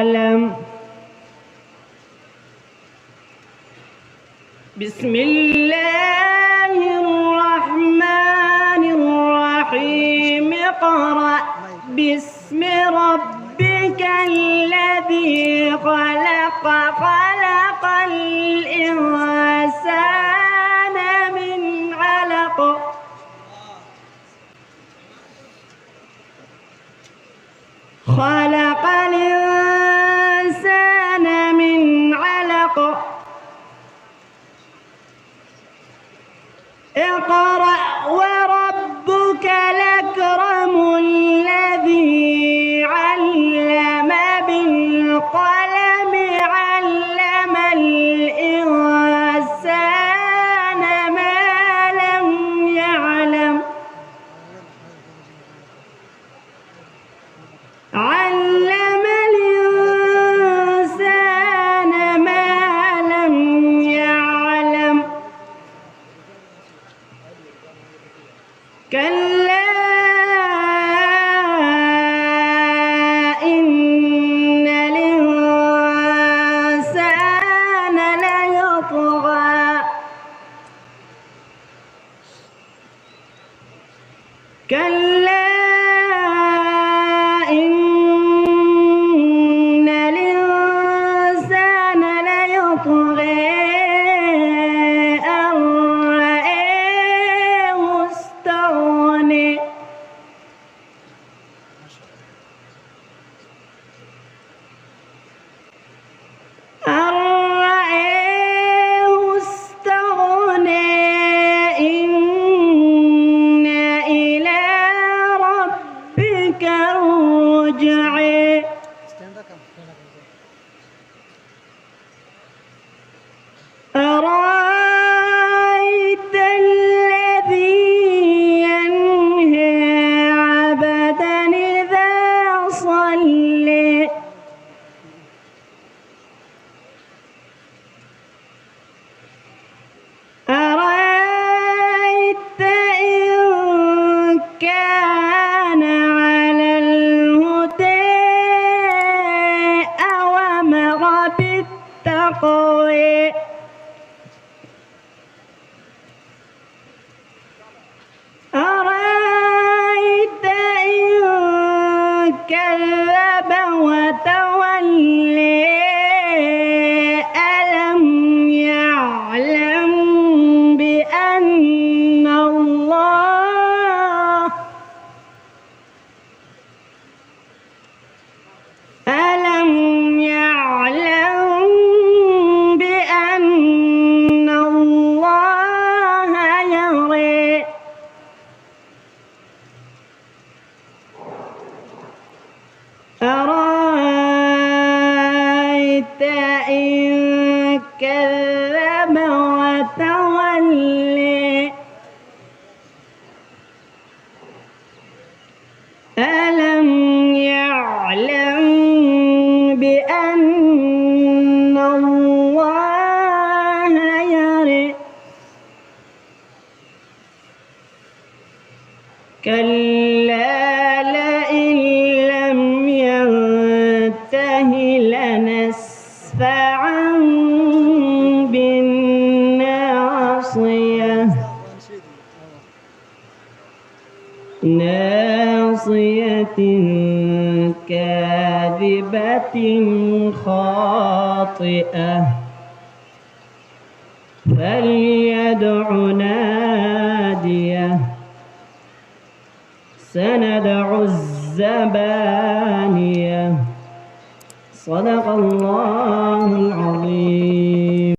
القلم. بسم الله الرحمن الرحيم. اقرأ باسم ربك الذي خلق. خلق الإنسان من علق. خلق الإنسان من علق. اقرأ وربك الأكرم الذي علم بالقلم. علم الإنسان ما لم يعلم. علم الإنسان ما لم يعلم. كلا إن الإنسان ليطغى. كلا إن الإنسان ليطغى أن رآه استغنى. أن رآه استغنى. إن إلى ربك الرجعى. أرأيت الذي ينهى عبدا إذا صلى. أرأيت إن كان على الهدى أو أمر بالتقوى. أرأيت إن كذب وتولى. ألم يعلم بأن الله. ألم يعلم بأن الله يرى. أرأيت إن كذب وتولى. ألم يعلم بأن الله يرى. كلا لئن لم ينته لنسفعا بالناصية. ناصية كاذبة خاطئة. فليدع ناديه. سندع الزبانية. صدق الله العظيم.